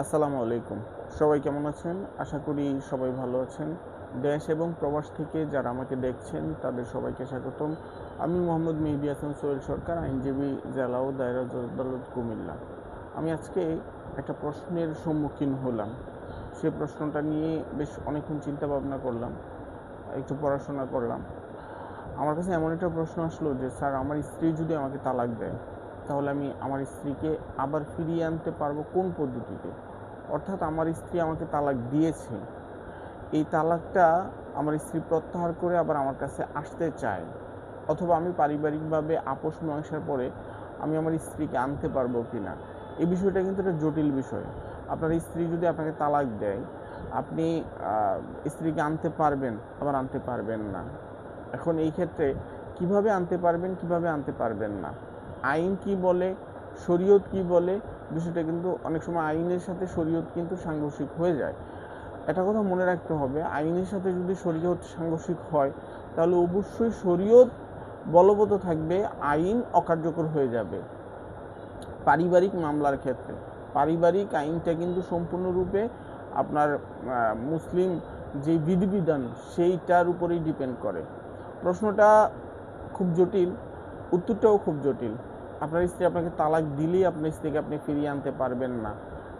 আসসালামু আলাইকুম। সবাই কেমন আছেন? আশা করি সবাই ভালো আছেন। দেশ এবং প্রবাস থেকে যারা আমাকে দেখছেন তাদের সবাইকে স্বাগতম। আমি মোহাম্মদ মেহেদী হাসান সোহেল সরকার, আইনজীবী, জেলা ও দায়রা জজ আদালত কুমিল্লা। আমি আজকে একটা প্রশ্নের সম্মুখীন হলাম। সে প্রশ্নটা নিয়ে বেশ অনেকক্ষণ চিন্তা ভাবনা করলাম, একটু পড়াশোনা করলাম। আমার কাছে এমন একটা প্রশ্ন আসলো যে স্যার, আমার স্ত্রী যদি আমাকে তালাক দেয়, তাহলে আমি আমার স্ত্রীকে আবার ফিরিয়ে আনতে পারবো কোন পদ্ধতিতে? অর্থাৎ আমার স্ত্রী আমাকে তালাক দিয়েছে, এই তালাকটা আমার স্ত্রী প্রত্যাহার করে আবার আমার কাছে আসতে চায়, অথবা আমি পারিবারিকভাবে আপোষ মীমাংসার পরে আমি আমার স্ত্রীকে আনতে পারবো কি না। এই বিষয়টা কিন্তু একটা জটিল বিষয়। আপনার স্ত্রী যদি আপনাকে তালাক দেয়, আপনি স্ত্রীকে আনতে পারবেন, আবার আনতে পারবেন না। এখন এই ক্ষেত্রে কিভাবে আনতে পারবেন, কিভাবে আনতে পারবেন না, আইন কি বলে, শরীয়ত কি বলে, বিষয়টা কিন্তু অনেক সময় আইনের সাথে শরীয়ত কিন্তু সাংঘর্ষিক হয়ে যায়। একটা কথা মনে রাখতে হবে, আইনের সাথে যদি শরীয়ত সাংঘর্ষিক হয়, তাহলে অবশ্যই শরীয়ত বলবৎ থাকবে, আইন অকার্যকর হয়ে যাবে। পারিবারিক মামলার ক্ষেত্রে পারিবারিক আইনটা কিন্তু সম্পূর্ণরূপে আপনার মুসলিম যে বিধিবিধান সেইটার উপরেই ডিপেন্ড করে। প্রশ্নটা খুব জটিল, উত্তরটাও খুব জটিল। আপনার স্ত্রী আপনাকে তালাক দিলেই আপনার স্ত্রীকে আপনি ফিরিয়ে আনতে পারবেন না,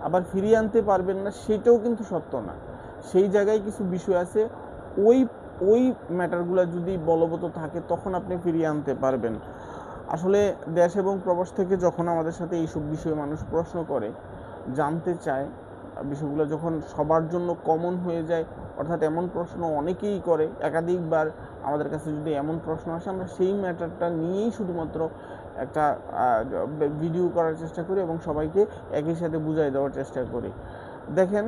আবার ফিরিয়ে আনতে পারবেন না সেটাও কিন্তু সত্য না। সেই জায়গায় কিছু বিষয় আছে, ওই ওই ম্যাটারগুলো যদি বলবৎ থাকে তখন আপনি ফিরিয়ে আনতে পারবেন। আসলে দেশ এবং প্রবাস থেকে যখন আমাদের সাথে এইসব বিষয়ে মানুষ প্রশ্ন করে, জানতে চায়, বিষয়গুলো যখন সবার জন্য কমন হয়ে যায়, অর্থাৎ এমন প্রশ্ন অনেকেই করে একাধিকবার, আমাদের কাছে যদি এমন প্রশ্ন আসে, আমরা সেই ম্যাটারটা নিয়েই শুধুমাত্র একটা ভিডিও করার চেষ্টা করি এবং সবাইকে একই সাথে বুঝিয়ে দেওয়ার চেষ্টা করি। দেখেন,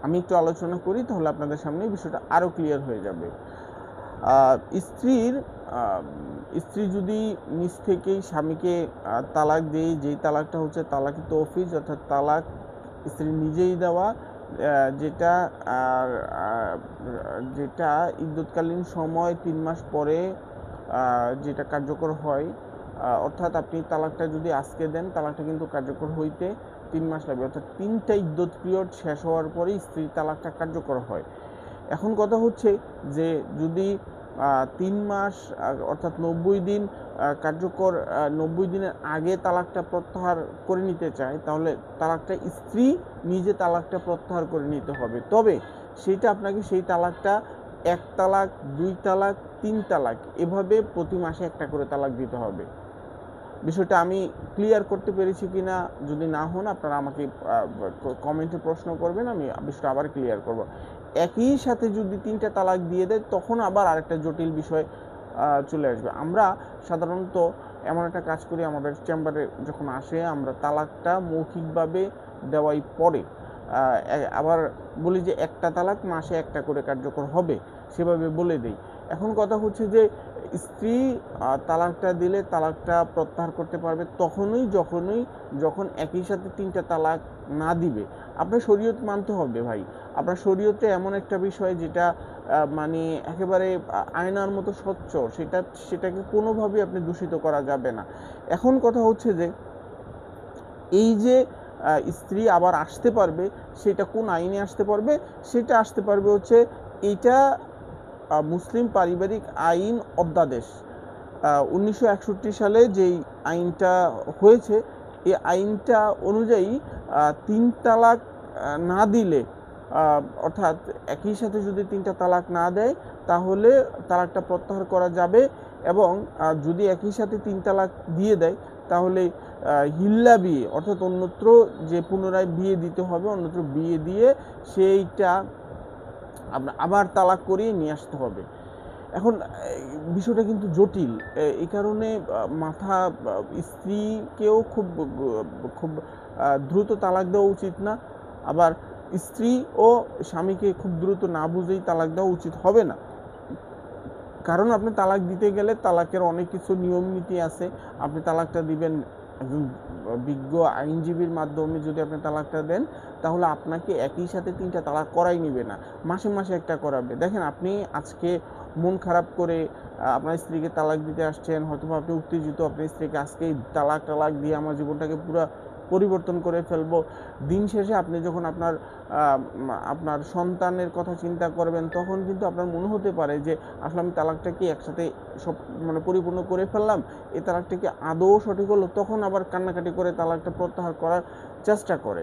আমি একটু আলোচনা করি, তাহলে আপনাদের সামনে বিষয়টা আরও ক্লিয়ার হয়ে যাবে। স্ত্রীর স্ত্রী যদি নিজ থেকেই স্বামীকে তালাক দেয়, যেই তালাকটা হচ্ছে তালাক তৌফিজ, অর্থাৎ তালাক স্ত্রী নিজেই দেওয়া, যেটা আর যেটা ইদ্যৎকালীন সময় ৩ মাস পরে যেটা কার্যকর হয়, অর্থাৎ আপনি তালাকটা যদি আজকে দেন, তালাকটা কিন্তু কার্যকর হইতে ৩ মাস লাগবে, অর্থাৎ ৩টা ইদ্যৎ পিরিয়ড শেষ হওয়ার পরেই স্ত্রীর তালাকটা কার্যকর হয়। এখন কথা হচ্ছে যে যদি ৩ মাস অর্থাৎ ৯০ দিন কার্যকর, ৯০ দিনের আগে তালাকটা প্রত্যাহার করে নিতে চায়, তাহলে তালাকটা স্ত্রী নিজে তালাকটা প্রত্যাহার করে নিতে হবে। তবে সেইটা আপনাকে সেই তালাকটা ১ তালাক, ২ তালাক, ৩ তালাক এভাবে প্রতি মাসে একটা করে তালাক দিতে হবে। বিষয়টা আমি ক্লিয়ার করতে পেরেছি কিনা, যদি না হন আপনারা আমাকে কমেন্টে প্রশ্ন করবেন, আমি বিষয়টা আবার ক্লিয়ার করব। একই সাথে যদি ৩টা তালাক দিয়ে দেয়, তখন আবার আরেকটা জটিল বিষয় চলে আসবে। আমরা সাধারণত এমন একটা কাজ করি, আমাদের চেম্বারে যখন আসে, আমরা তালাকটা মৌখিকভাবে দেওয়াই পরে আবার বলি যে একটা তালাক মাসে একটা করে কার্যকর হবে, সেভাবে বলে দেই। এখন কথা হচ্ছে যে স্ত্রী তালাকটা দিলে তালাকটা প্রত্যাহার করতে পারবে যখন একই সাথে ৩টা তালাক না দিবে। আপনার শরীয়ত মানতে হবে ভাই। আপনার শরীয়তে এমন একটা বিষয় যেটা মানে একেবারে আয়নার মতো স্বচ্ছ, সেটাকে কোনোভাবেই আপনি দূষিত করা যাবে না। এখন কথা হচ্ছে যে এই যে স্ত্রী আবার আসতে পারবে, সেটা কোন আইনে আসতে পারবে? সেটা আসতে পারবে হচ্ছে এইটা মুসলিম পারিবারিক আইন অধ্যাদেশ ১৯৬১ সালে যেই আইনটা হয়েছে, এই আইনটা অনুযায়ী ৩ তালাক না দিলে, অর্থাৎ একই সাথে যদি ৩টা তালাক না দেয়, তাহলে তালাকটা প্রত্যাহার করা যাবে। এবং যদি একই সাথে ৩ তালাক দিয়ে দেয়, তাহলে হিল্লা বিয়ে, অর্থাৎ অন্যত্র যে পুনরায় বিয়ে দিতে হবে, অন্যত্র বিয়ে দিয়ে সেইটা আপনার আবার তালাক করিয়ে নিয়ে আসতে হবে। এখন বিষয়টা কিন্তু জটিল। এই কারণে মাথা স্ত্রীকেও খুব খুব দ্রুত তালাক দেওয়া উচিত না, আবার স্ত্রী ও স্বামীকে খুব দ্রুত না বুঝেই তালাক দেওয়া উচিত হবে না। কারণ আপনি তালাক দিতে গেলে তালাকের অনেক কিছু নিয়ম নীতি আছে। আপনি তালাকটা দিবেন একজন বিজ্ঞ আইনজীবীর মাধ্যমে, যদি আপনি তালাকটা দেন, তাহলে আপনাকে একই সাথে 3টা তালাক করাই নিবে না, মাসে মাসে একটা করাবে। দেখেন, আপনি আজকে মন খারাপ করে আপনার স্ত্রীকে তালাক দিতে আসছেন, হয়তো আপনি উত্তেজিত, আপনার স্ত্রীকে আজকেই তালাক দিয়ে আমার জীবনটাকে পুরো পরিবর্তন করে ফেলবো। দিন শেষে আপনি যখন আপনার সন্তানের কথা চিন্তা করবেন, তখন কিন্তু আপনার মনে হতে পারে যে আসলে আমি তালাকটা কি একসাথে সব পরিপূর্ণ করে ফেললাম, এই তালাকটা কি আদৌ সঠিক হলো? তখন আবার কান্নাকাটি করে তালাকটা প্রত্যাহার করার চেষ্টা করে।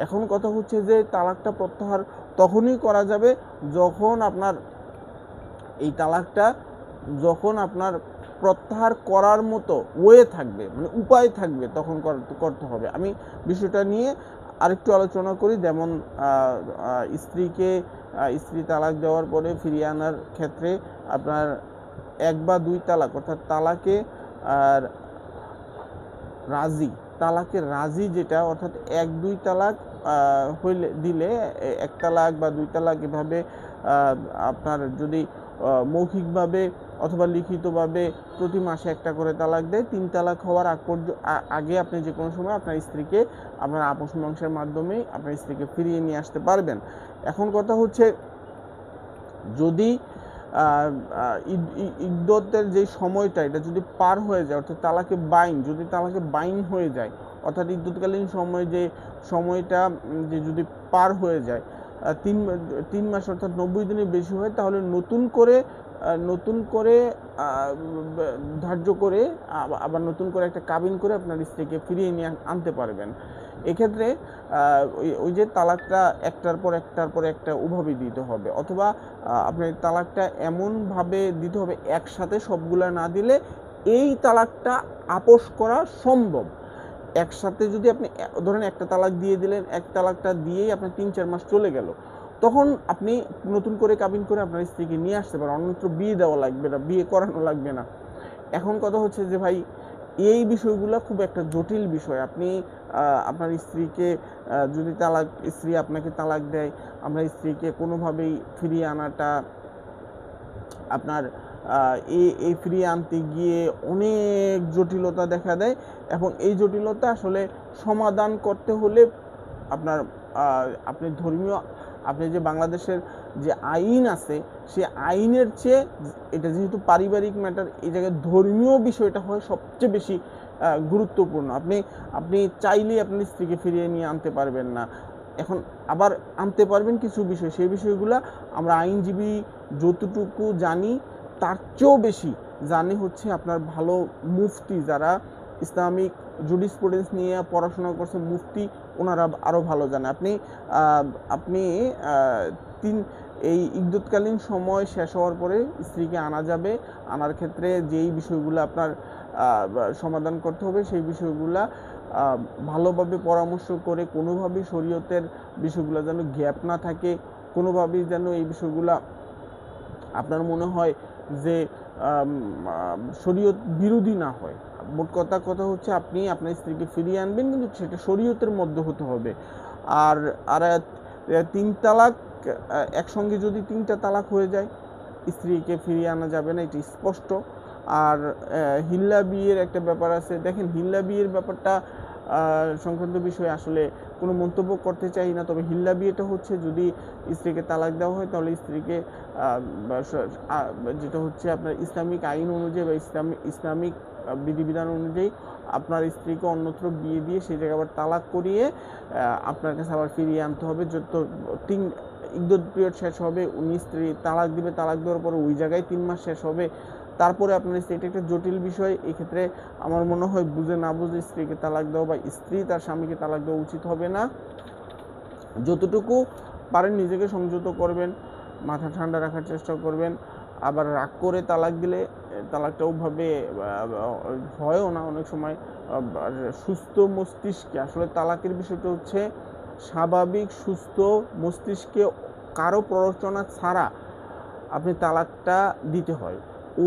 এখন কথা হচ্ছে যে তালাকটা প্রত্যাহার তখনই করা যাবে যখন আপনার এই তালাকটা প্রত্যাহার করার মতো ওয়ে থাকবে, উপায় থাকবে, তখন করতে হবে। আমি বিষয়টা নিয়ে আরেকটু আলোচনা করি। যেমন স্ত্রী তালাক দেওয়ার পরে ফিরিয়ে আনার ক্ষেত্রে আপনার 1 বা 2 তালাক, অর্থাৎ আর তালাকে রাজি যেটা, অর্থাৎ 1-2 তালাক দিলে 1 তালাক বা 2 তালাক এভাবে আপনার যদি মৌখিকভাবে অথবা লিখিতভাবে প্রতি মাসে একটা করে তালাক দেয়, 3 তালাক হওয়ার আগে আপনি যে কোনো সময় আপনার স্ত্রীকে আপনার আপোষ মীমাংসার মাধ্যমে আপনার স্ত্রীকে ফিরিয়ে নিয়ে আসতে পারবেন। এখন কথা হচ্ছে, যদি ইদ্দতের যে সময়টা এটা যদি পার হয়ে যায়, অর্থাৎ যদি তালাকে বাইন হয়ে যায়, অর্থাৎ ইদ্দতকালীন সময় যে সময়টা যদি পার হয়ে যায় 3 মাস অর্থাৎ 90 দিনের বেশি হয়, তাহলে নতুন করে ধার্য করে আবার নতুন করে একটা কাবিন করে আপনার স্ত্রীকে ফিরিয়ে নিয়ে আনতে পারবেন। এক্ষেত্রে ওই যে তালাকটা একটার পর একটা ওভাবে দিতে হবে, অথবা আপনার তালাকটা এমনভাবে দিতে হবে একসাথে সবগুলা না দিলে এই তালাকটা আপোষ করা সম্ভব। একসাথে যদি আপনি ধরেন একটা তালাক দিয়ে দিলেন, এক তালাকটা দিয়েই আপনার 3-4 মাস চলে গেল, তখন আপনি নতুন করে কাবিন করে আপনার স্ত্রীকে নিয়ে আসতে পারেন, অন্যত্র বিয়ে দেওয়া লাগবে না, বিয়ে করানো লাগবে না। এখন কথা হচ্ছে যে ভাই, এই বিষয়গুলো খুব একটা জটিল বিষয়। আপনি আপনার স্ত্রীকে যদি স্ত্রী আপনাকে তালাক দেয়, আমরা স্ত্রীকে কোনোভাবেই ফিরিয়ে আনাটা আপনার এই ফিরিয়ে আনতে গিয়ে অনেক জটিলতা দেখা দেয়, এবং এই জটিলতা আসলে সমাধান করতে হলে আপনি যে বাংলাদেশের যে আইন আছে, সে আইনের চেয়ে এটা যেহেতু পারিবারিক ম্যাটার, এই জায়গায় ধর্মীয় বিষয়টা হয় সবচেয়ে বেশি গুরুত্বপূর্ণ। আপনি চাইলেই আপনার স্ত্রীকে ফিরিয়ে নিয়ে আনতে পারবেন না। এখন আবার আনতে পারবেন কিছু বিষয়, সেই বিষয়গুলো আমরা আইনজীবী যতটুকু জানি তার চেয়েও বেশি জানে হচ্ছে আপনার ভালো মুফতি, যারা ইসলামিক জুরিসপ্রুডেন্স নিয়ে পড়াশোনা করছে, মুফতি, ওনারা আরও ভালো জানে। আপনি এই ইদ্দতকালীন সময় শেষ হওয়ার পরে স্ত্রীকে আনা যাবে। আনার ক্ষেত্রে যেই বিষয়গুলো আপনার সমাধান করতে হবে, সেই বিষয়গুলা ভালোভাবে পরামর্শ করে, কোনোভাবেই শরীয়তের বিষয়গুলো যেন গ্যাপ না থাকে, কোনোভাবেই যেন এই বিষয়গুলা আপনার মনে হয় যে শরীয়ত বিরোধী না হয়। মোট কথা হচ্ছে, আপনি আপনার স্ত্রীকে ফিরিয়ে আনবেন, কিন্তু সেটা শরীয়তের মধ্যে হতে হবে। আর 3 তালাক একসঙ্গে যদি 3টা তালাক হয়ে যায়, স্ত্রীকে ফিরিয়ে আনা যাবে না, এটি স্পষ্ট। আর হিল্লা বিয়ের একটা ব্যাপার আছে। দেখেন, হিল্লা বিয়ের ব্যাপারটা সংক্রান্ত বিষয়ে আসলে কোনো মন্তব্য করতে চাই না। তবে হিল্লা বিয়েটা হচ্ছে, যদি স্ত্রীকে তালাক দেওয়া হয়, তাহলে স্ত্রীকে যেটা হচ্ছে আপনার ইসলামিক আইন অনুযায়ী বা ইসলামিক বিধিবিধান অনুযায়ী আপনার স্ত্রীকে অন্যত্র বিয়ে দিয়ে সেই জায়গায় আবার তালাক করিয়ে আপনার কাছে আবার ফিরিয়ে আনতে হবে। যত ইদ্দত পিরিয়ড শেষ হবে, উনি স্ত্রী তালাক দিবে, তালাক দেওয়ার পরে ওই জায়গায় 3 মাস শেষ হবে, তারপরে আপনার স্ত্রী, এটা একটা জটিল বিষয়। এক্ষেত্রে আমার মনে হয় বুঝে না বুঝে স্ত্রীকে তালাক দেওয়া বা স্ত্রী তার স্বামীকে তালাক দেওয়া উচিত হবে না। যতটুকু পারেন নিজেকে সংযত করবেন, মাথা ঠান্ডা রাখার চেষ্টা করবেন। আবার রাগ করে তালাক দিলে তালাকটা ওভাবে হয়ও না অনেক সময়। সুস্থ মস্তিষ্কে, আসলে তালাকের বিষয়টা হচ্ছে স্বাভাবিক সুস্থ মস্তিষ্কে কারো প্ররোচনা ছাড়া আপনি তালাকটা দিতে হয়।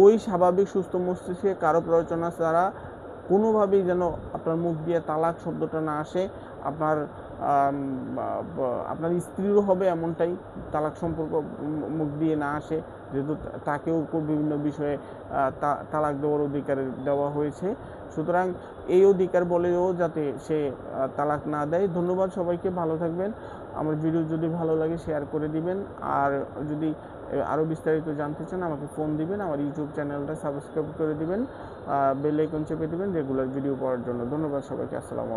ওই স্বাভাবিক সুস্থ মস্তিষ্কে কারো প্ররোচনা ছাড়া কোনোভাবেই যেন আপনার মুখ দিয়ে তালাক শব্দটা না আসে। আপনার স্ত্রীরও হবে এমনটাই, তালাক সম্পর্ক মুখ দিয়ে না আসে, যেহেতু তাকেও বিভিন্ন বিষয়ে তালাক দেওয়ার অধিকার দেওয়া হয়েছে। সুতরাং এই অধিকার বলেও যাতে সে তালাক না দেয়। ধন্যবাদ সবাইকে, ভালো থাকবেন। আমার ভিডিও যদি ভালো লাগে শেয়ার করে দিবেন, আর যদি আরও বিস্তারিত জানতে চান আমাকে ফোন দিবেন, আমার ইউটিউব চ্যানেলটা সাবস্ক্রাইব করে দিবেন, বেল আইকন চেপে দিবেন রেগুলার ভিডিও পাওয়ার জন্য। ধন্যবাদ সবাইকে, আসসালামু আলাইকুম।